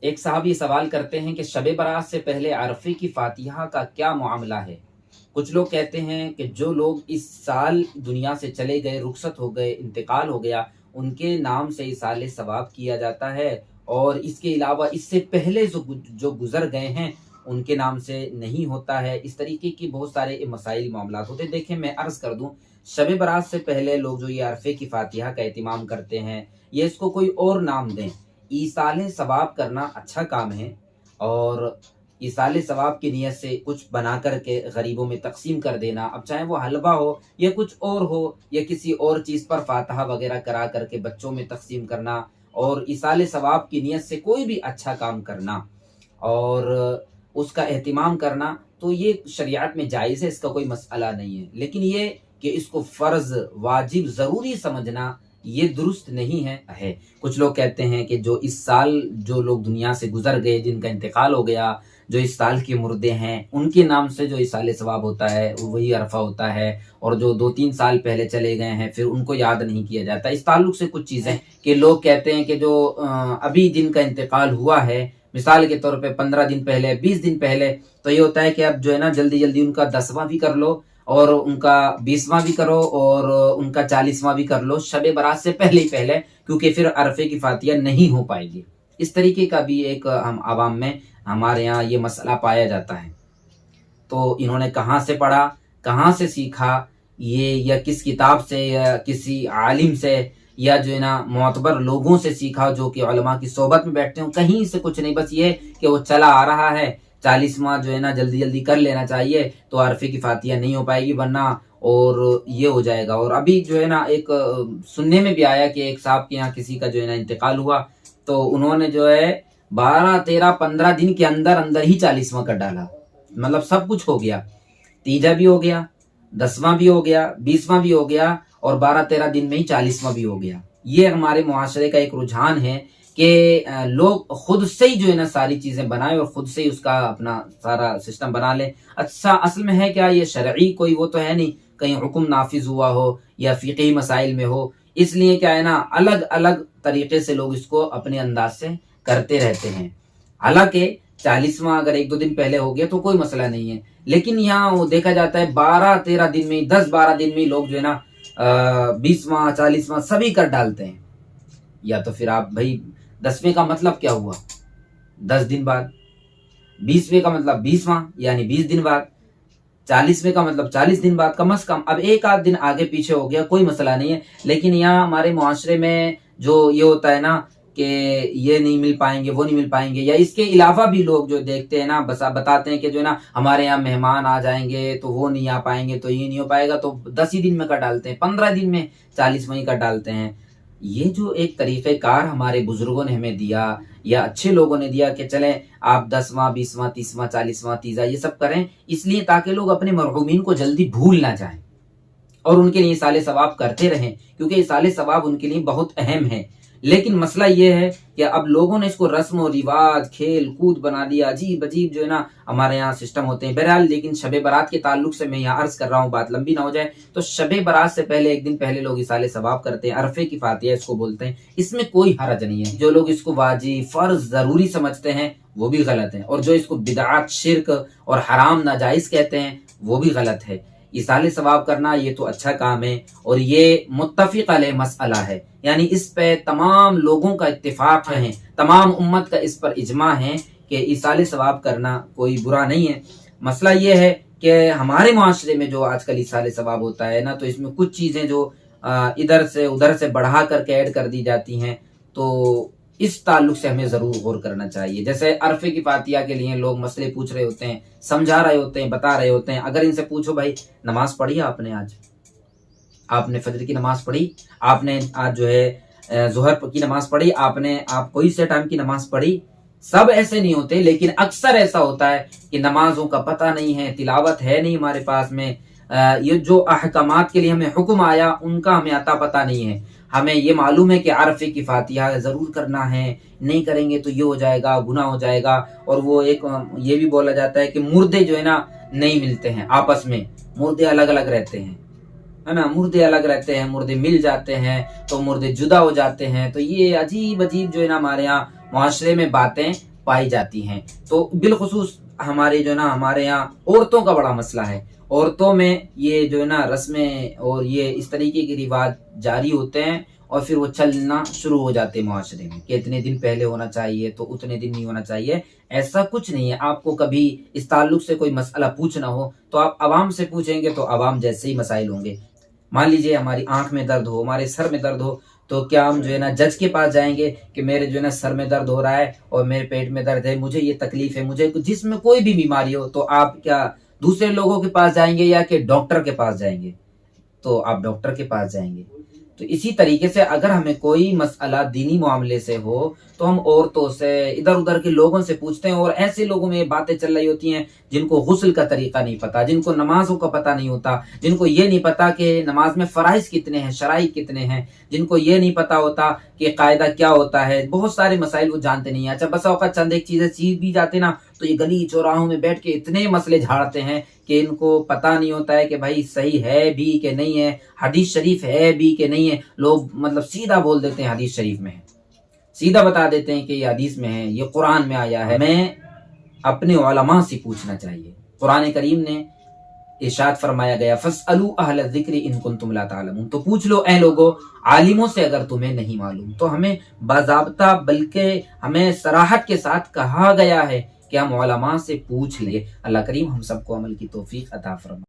एक साहब ये सवाल करते हैं कि शब बारात से पहले अरफे की फातिहा का क्या मामला है। कुछ लोग कहते हैं कि जो लोग इस साल दुनिया से चले गए, रुखसत हो गए, इंतकाल हो गया, उनके नाम से इसाले सवाब किया जाता है, और इसके अलावा इससे पहले जो गुजर गए हैं उनके नाम से नहीं होता है। इस तरीके की बहुत सारे मसाइल मामलात होते हैं। देखें, मैं अर्ज़ कर दूं, शब बारात से पहले लोग जो ये अरफे की फातिहा का एहतिमाम करते हैं, ये इसको कोई और नाम दें। ईसाले सवाब करना अच्छा काम है, और ईसाले सवाब की नीयत से कुछ बना करके गरीबों में तकसीम कर देना, अब चाहे वो हलवा हो या कुछ और हो या किसी और चीज़ पर फातहा वगैरह करा करके बच्चों में तकसीम करना, और ईसाले सवाब की नीयत से कोई भी अच्छा काम करना और उसका एहतिमाम करना, तो ये शरीयत में जायज़ है, इसका कोई मसला नहीं है। लेकिन ये कि इसको फ़र्ज़, वाजिब, ज़रूरी समझना, ये दुरुस्त नहीं है। कुछ लोग कहते हैं कि जो इस साल जो लोग दुनिया से गुजर गए, जिनका इंतकाल हो गया, जो इस साल के मुर्दे हैं, उनके नाम से जो इसाले सवाब होता है वही अरफा होता है, और जो 2-3 साल पहले चले गए हैं फिर उनको याद नहीं किया जाता। इस ताल्लुक से कुछ चीज़ें कि लोग कहते हैं कि जो अभी जिनका इंतकाल हुआ है, मिसाल के तौर पे 15 दिन पहले, 20 दिन पहले, तो ये होता है कि अब जो है ना जल्दी जल्दी उनका 10वां भी कर लो और उनका 20वां भी करो और उनका 40वां भी कर लो शब बारात से पहले ही पहले, क्योंकि फिर अरफे की फातिहा नहीं हो पाएगी। इस तरीके का भी एक हम आवाम में हमारे यहाँ ये मसला पाया जाता है। तो इन्होंने कहाँ से पढ़ा, कहाँ से सीखा ये, या किस किताब से या किसी आलिम से या जो है ना मोतबर लोगों से सीखा जो कि उलमा की सोबत में बैठते हो, कहीं से कुछ नहीं। बस ये कि वो चला आ रहा है, 40वां जो है ना जल्दी जल्दी कर लेना चाहिए तो अरफे की फातिहा नहीं हो पाएगी, वरना और ये हो जाएगा। और अभी जो है ना एक सुनने में भी आया कि एक साहब के यहाँ किसी का जो है ना इंतकाल हुआ, तो उन्होंने जो है 12, 13, 15 दिन के अंदर अंदर ही 40वां कर डाला। मतलब सब कुछ हो गया, तीजा भी हो गया, 10वां भी हो गया, 20वां भी हो गया, और 12-13 दिन में ही 40वां भी हो गया। ये हमारे मुआशरे का एक रुझान है कि लोग खुद से ही जो है ना सारी चीज़ें बनाए और खुद से ही उसका अपना सारा सिस्टम बना ले। अच्छा, असल में है क्या, ये शरई कोई वो तो है नहीं, कहीं हुक्म नाफिज हुआ हो या फ़िक़ही मसाइल में हो, इसलिए क्या है ना अलग अलग तरीके से लोग इसको अपने अंदाज से करते रहते हैं। हालांकि 40वां अगर 1-2 दिन पहले हो गया तो कोई मसला नहीं है, लेकिन यहाँ वो देखा जाता है 12-13 दिन में, 10-12 दिन में लोग जो है ना 20वां, 40वां सभी कर डालते हैं। या तो फिर आप भाई 10वें का मतलब क्या हुआ, 10 दिन बाद, 20वें का मतलब 20वां यानी 20 दिन बाद, 40वें का मतलब 40 दिन बाद कम से कम। अब एक आध दिन आगे पीछे हो गया कोई मसला नहीं है, लेकिन यहाँ हमारे मुआशरे में जो ये होता है ना कि ये नहीं मिल पाएंगे, वो नहीं मिल पाएंगे, या इसके अलावा भी लोग जो देखते हैं ना बताते हैं कि जो है ना हमारे यहाँ मेहमान आ जाएंगे तो वो नहीं आ पाएंगे, तो ये नहीं हो पाएगा, तो 10 ही दिन में कर डालते हैं, 15 दिन में 40वां ही कर डालते हैं। ये जो एक तरीक़ेकार हमारे बुजुर्गों ने हमें दिया या अच्छे लोगों ने दिया कि चलें आप 10वां, 20वां, 30वां, 40वां, तीजा ये सब करें, इसलिए ताकि लोग अपने मरहूमीन को जल्दी भूल ना जाएं और उनके लिए इसाले सवाब करते रहें, क्योंकि इसाले सवाब उनके लिए बहुत अहम है। लेकिन मसला ये है कि अब लोगों ने इसको रस्म और रिवाज, खेल कूद बना दिया, अजीब अजीब जो है ना हमारे यहाँ सिस्टम होते हैं। बहरहाल, लेकिन शब बारात के ताल्लुक से मैं यहाँ अर्ज कर रहा हूँ, बात लंबी ना हो जाए, तो शब बारात से पहले 1 दिन पहले लोग इसाले सवाब करते हैं, अरफे की फातिहा इसको बोलते हैं, इसमें कोई हरज नहीं है। जो लोग इसको वाजिब, फर्ज, जरूरी समझते हैं वो भी गलत है, और जो इसको बिदअत, शिर्क और हराम, नाजायज कहते हैं वो भी गलत है। इसाले सवाब करना ये तो अच्छा काम है, और ये मुत्तफ़िक़ अलैह मसअला है, यानी इस पे तमाम लोगों का इत्तिफाक है, तमाम उम्मत का इस पर इजमा है कि इसाले सवाब करना कोई बुरा नहीं है। मसला ये है कि हमारे माशरे में जो आजकल इसाले सवाब होता है ना, तो इसमें कुछ चीज़ें जो इधर से उधर से बढ़ा करके ऐड कर दी जाती हैं, तो इस ताल्लुक से हमें ज़रूर गौर करना चाहिए। जैसे अरफे की फातिहा के लिए लोग मसले पूछ रहे होते हैं, समझा रहे होते हैं, बता रहे होते हैं। अगर इनसे पूछो भाई नमाज पढ़ी आपने, आज आपने फजर की नमाज पढ़ी, आपने आज जो है जोहर की नमाज पढ़ी, आपने आप कोई से टाइम की नमाज पढ़ी, सब ऐसे नहीं होते, लेकिन अक्सर ऐसा होता है कि नमाजों का पता नहीं है, तिलावत है नहीं हमारे पास में, ये जो अहकामात के लिए हमें हुक्म आया उनका हमें अता पता नहीं है। हमें ये मालूम है कि अरफे की फातिहा ज़रूर करना है, नहीं करेंगे तो ये हो जाएगा, गुनाह हो जाएगा। और वो एक ये भी बोला जाता है कि मुर्दे जो है ना नहीं मिलते हैं आपस में, मुर्दे अलग अलग रहते हैं, है ना, मुर्दे अलग रहते हैं, मुर्दे मिल जाते हैं तो मुर्दे जुदा हो जाते हैं। तो ये अजीब अजीब जो है ना हमारे यहाँ मुआशरे में बातें پائی جاتی ہیں۔ تو بالخصوص ہمارے جو ہے نا ہمارے یہاں عورتوں کا بڑا مسئلہ ہے، عورتوں میں یہ جو ہے نا رسمیں اور یہ اس طریقے کے رواج جاری ہوتے ہیں اور پھر وہ چلنا شروع ہو جاتے ہیں معاشرے میں کہ اتنے دن پہلے ہونا چاہیے تو اتنے دن نہیں ہونا چاہیے۔ ایسا کچھ نہیں ہے۔ آپ کو کبھی اس تعلق سے کوئی مسئلہ پوچھنا ہو تو آپ عوام سے پوچھیں گے تو عوام جیسے ہی مسائل ہوں گے۔ مان لیجئے ہماری آنکھ میں درد ہو، ہمارے سر میں درد ہو، تو کیا ہم جو ہے نا جج کے پاس جائیں گے کہ میرے جو ہے نا سر میں درد ہو رہا ہے اور میرے پیٹ میں درد ہے، مجھے یہ تکلیف ہے، مجھے جسم میں کوئی بھی بیماری ہو، تو آپ کیا دوسرے لوگوں کے پاس جائیں گے یا کہ ڈاکٹر کے پاس جائیں گے؟ تو آپ ڈاکٹر کے پاس جائیں گے۔ تو اسی طریقے سے اگر ہمیں کوئی مسئلہ دینی معاملے سے ہو تو ہم عورتوں سے، ادھر ادھر کے لوگوں سے پوچھتے ہیں، اور ایسے لوگوں میں یہ باتیں چل رہی ہوتی ہیں جن کو غسل کا طریقہ نہیں پتا، جن کو نمازوں کا پتہ نہیں ہوتا، جن کو یہ نہیں پتا کہ نماز میں فرائض کتنے ہیں، شرائط کتنے ہیں، جن کو یہ نہیں پتا ہوتا کہ قاعدہ کیا ہوتا ہے، بہت سارے مسائل وہ جانتے نہیں ہیں۔ اچھا بسا اوقات چند ایک چیزیں سیکھ بھی جاتے نا تو یہ گلی چوراہوں میں بیٹھ کے اتنے مسئلے جھاڑتے ہیں کہ ان کو پتہ نہیں ہوتا ہے کہ بھائی صحیح ہے بھی کہ نہیں ہے، حدیث شریف ہے بھی کہ نہیں ہے۔ لوگ مطلب سیدھا بول دیتے ہیں حدیث شریف میں ہے، سیدھا بتا دیتے ہیں کہ یہ حدیث میں ہے، یہ قرآن میں آیا ہے۔ ہمیں اپنے علماء سے پوچھنا چاہیے۔ قرآن کریم نے ارشاد فرمایا گیا فَاسْأَلُوا أَهْلَ الذِّكْرِ إِن كُنتُمْ لَا تَعْلَمُونَ، تو پوچھ لو اے لوگوں عالموں سے اگر تمہیں نہیں معلوم۔ تو ہمیں باضابطہ بلکہ ہمیں صراحت کے ساتھ کہا گیا ہے کہ ہم علماء سے پوچھ لیں۔ اللہ کریم ہم سب کو عمل کی توفیق عطا فرمائے۔